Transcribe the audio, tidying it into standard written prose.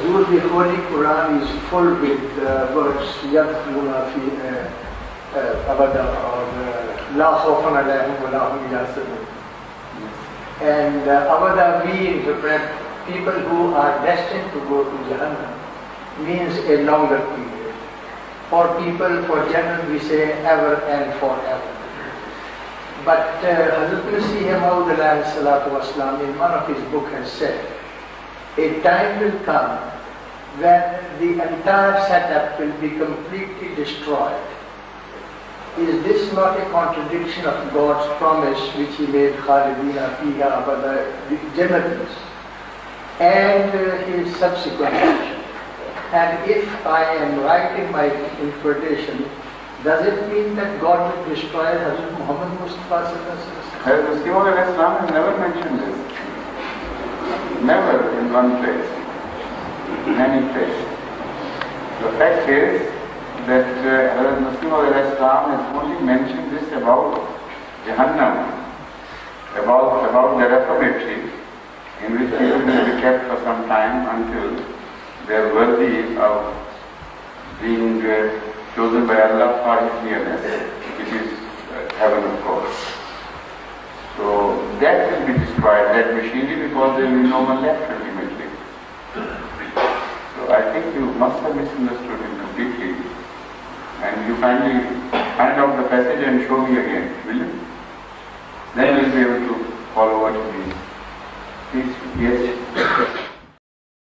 Huzur, the Holy Quran is full with words yadkhuluna fi abada or la khawfun alayhim wa la hum yahzanun. And abada we interpret people who are destined to go to Jahannam means a longer period. For people, for general, we say ever and forever. But Hazrat Masih Maud alayhi salatu wasalam in one of his book has said, a time will come when the entire setup will be completely destroyed. Is this not a contradiction of God's promise which He made Khalidina fiha abada, the Jannatis, and His subsequent action? And if I am right in my interpretation, does it mean that God will destroy Hazrat Muhammad Mustafa sallallahu alaihi wasallam? Hazrat Islam has never mentioned this. Never in one place, in any place. The fact is that Hazrat Islam has only mentioned this about Jahannam, about the reformatory, in which people will be kept for some time until they are worthy of being chosen by Allah for His nearness, which is heaven, of course. So that will be destroyed, that machinery, because there will be no one left ultimately. So I think you must have misunderstood him completely. And you finally find out the passage and show me again, will you?